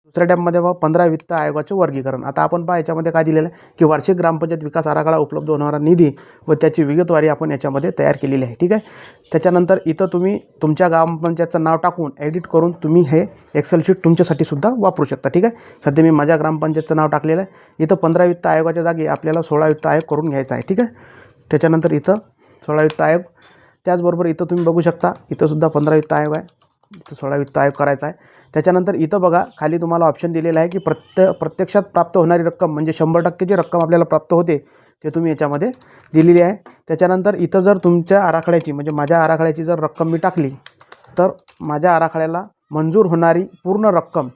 दुसऱ्या टॅबमध्ये बघा 15 वित्त आयोगाचे वर्गीकरण. आता आपण पहा याच्यामध्ये काय दिलेलं आहे की वार्षिक ग्रामपंचायत विकास आराखडा, उपलब्ध होणारा निधी व त्याची विगतवारी आपण याच्यामध्ये तयार केलेली आहे. ठीक आहे. त्याच्यानंतर इथं तुम्ही तुमच्या ग्रामपंचायतचं नाव टाकून एडिट करून तुम्ही हे एक्सेल शीट तुमच्यासाठी सुद्धा वापरू शकता. ठीक आहे. सध्या मी माझ्या ग्रामपंचायतचं नाव टाकलेलं आहे. इथं 15 वित्त आयोगाच्या जागी आपल्याला 16 वित्त आयोग करून घ्यायचा आहे. ठीक आहे. त्याच्यानंतर इथं 16 वित्त आयोग, त्याचबरोबर इथं तुम्ही बघू शकता इथं सुद्धा 15 वित्त आयोग आहे, इथं 16 वित्त आयोग करायचा आहे. त्याच्यानंतर इथं बघा खाली तुम्हाला ऑप्शन दिलेला आहे की प्रत्यक्षात प्राप्त होणारी रक्कम म्हणजे 100% जी रक्कम आपल्याला प्राप्त होते ते तुम्ही याच्यामध्ये दिलेली आहे. त्याच्यानंतर इथं जर तुमच्या आराखड्याची म्हणजे माझ्या आराखड्याची जर रक्कम मी टाकली तर माझ्या आराखड्याला मंजूर होणारी पूर्ण रक्कम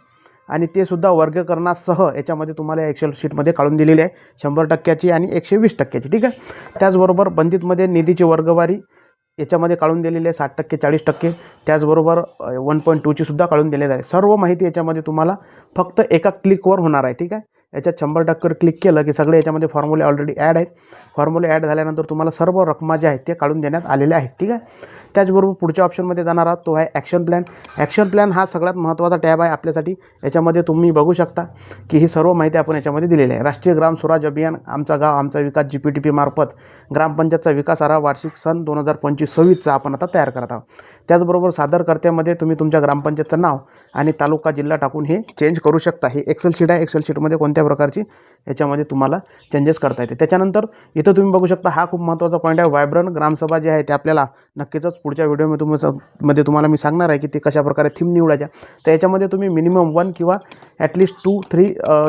आणि ते सुद्धा वर्गीकरणासह याच्यामध्ये तुम्हाला एक्सेल शीटमध्ये काढून दिलेली आहे 100% आणि 120%. ठीक आहे. त्याचबरोबर बंदितमध्ये निधीची वर्गवारी याच्यामध्ये काढून दिलेली आहे 60%, 40%. त्याचबरोबर 1.2ची सुद्धा काढून दिलेली आहे. सर्व माहिती याच्यामध्ये तुम्हाला फक्त एका क्लिकवर होणार आहे. ठीक आहे. याच्यात 100%वर क्लिक केलं की सगळे याच्यामध्ये फॉर्म्युले ऑलरेडी ॲड आहेत. फॉर्म्युले ॲड झाल्यानंतर तुम्हाला सर्व रकमा जे आहेत ते काढून देण्यात आलेले आहेत. ठीक आहे. त्याचबरोबर पुढच्या ऑप्शनमध्ये जाणार आहात तो आहे ॲक्शन प्लॅन. ॲक्शन प्लॅन हा सगळ्यात महत्त्वाचा टॅब आहे आपल्यासाठी. याच्यामध्ये तुम्ही बघू शकता की ही सर्व माहिती आपण याच्यामध्ये दिलेली आहे. राष्ट्रीय ग्राम स्वराज अभियान, आमचा गाव आमचा विकास, GPTP मार्फत ग्रामपंचायतचा विकास आराखडा वार्षिक सन 2025-26चा आपण आता तयार करत आहोत. त्याचबरोबर सादरकर्त्यामध्ये तुम्ही तुमच्या ग्रामपंचायतचं नाव आणि तालुका जिल्हा टाकून हे चेंज करू शकता. हे एक्सेल शीट आहे. एक्सेल शीटमध्ये कोणत्या प्रकारची याच्यामध्ये तुम्हाला चेंजेस करता येते. त्याच्यानंतर इथं तुम्ही बघू शकता हा खूप महत्त्वाचा पॉईंट आहे. व्हायब्रंट ग्रामसभा जे आहे ते आपल्याला नक्कीच पुढच्या व्हिडिओमध्ये तुम्हाला मी सांगणार आहे की ते कशाप्रकारे थीम निवडायच्या. तर याच्यामध्ये तुम्ही मिनिमम 1 किंवा ॲटलिस्ट 2-3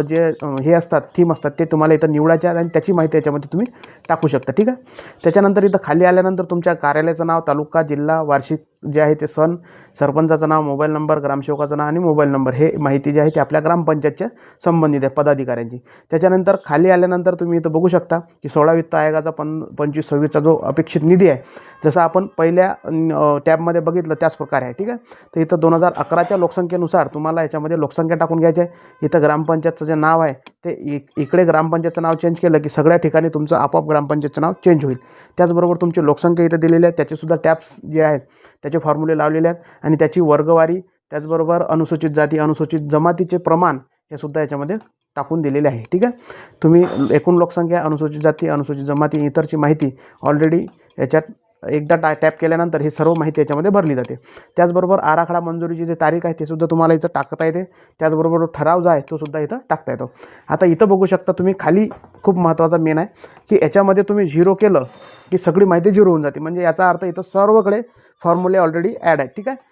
जे हे असतात थीम असतात ते तुम्हाला इथं निवडायच्या आणि त्याची माहिती याच्यामध्ये तुम्ही टाकू शकता. ठीक आहे. त्याच्यानंतर इथं खाली आल्यानंतर तुमच्या कार्यालयाचं नाव, तालुका, जिल्हा, वार्षिक जे आहे ते सण, सरपंचाचं नाव, मोबाईल नंबर, ग्रामसेवकाचं नाव आणि मोबाईल नंबर हे माहिती जी आहे ते आपल्या ग्रामपंचायतच्या संबंधित आहे पदाधिकाऱ्यांची. त्याच्यानंतर खाली आल्यानंतर तुम्ही इथं बघू शकता की 16 वित्त आयोगाचा 25-26चा जो अपेक्षित निधी आहे जसं आपण पहिल्या टॅबमध्ये बघितलं त्याच प्रकारे आहे. ठीक आहे. तर इथं 2011च्या लोकसंख्येनुसार तुम्हाला याच्यामध्ये लोकसंख्या टाकून घ्यायची आहे. इथं ग्रामपंचायतचं जे नाव आहे ते इकडे ग्रामपंचायतचं नाव चेंज केलं की सगळ्या ठिकाणी तुमचं आपोआप ग्रामपंचायतचं नाव चेंज होईल. त्याचबरोबर तुमची लोकसंख्या इथं दिलेली आहे, त्याचेसुद्धा टॅब्स जे आहेत त्याचे फॉर्म्युले लावलेले आहेत आणि त्याची वर्गवारी, त्याचबरोबर अनुसूचित जाती, अनुसूचित जमातीचे प्रमाण हे सुद्धा याच्यामध्ये टाकून दिलेले आहे. ठीक आहे. तुम्ही एकूण लोकसंख्या, अनुसूचित जाती, अनुसूचित जमाती इतरची माहिती ऑलरेडी याच्यात एकदा टॅप केल्यानंतर ही सर्व माहिती याच्यामध्ये भरली जाते. त्याचबरोबर आराखडा मंजुरीची जी तारीख आहे ते सुद्धा तुम्हाला इथं टाकता येते. त्याचबरोबर ठराव जो आहे तो सुद्धा इथं टाकता येतो. आता इथं बघू शकता तुम्ही खाली खूप महत्त्वाचा मेन आहे की याच्यामध्ये तुम्ही 0 केलं की सगळी माहिती 0 होऊन जाते. म्हणजे याचा अर्थ इथं सर्वकडे फॉर्म्युले ऑलरेडी ॲड आहेत. ठीक आहे.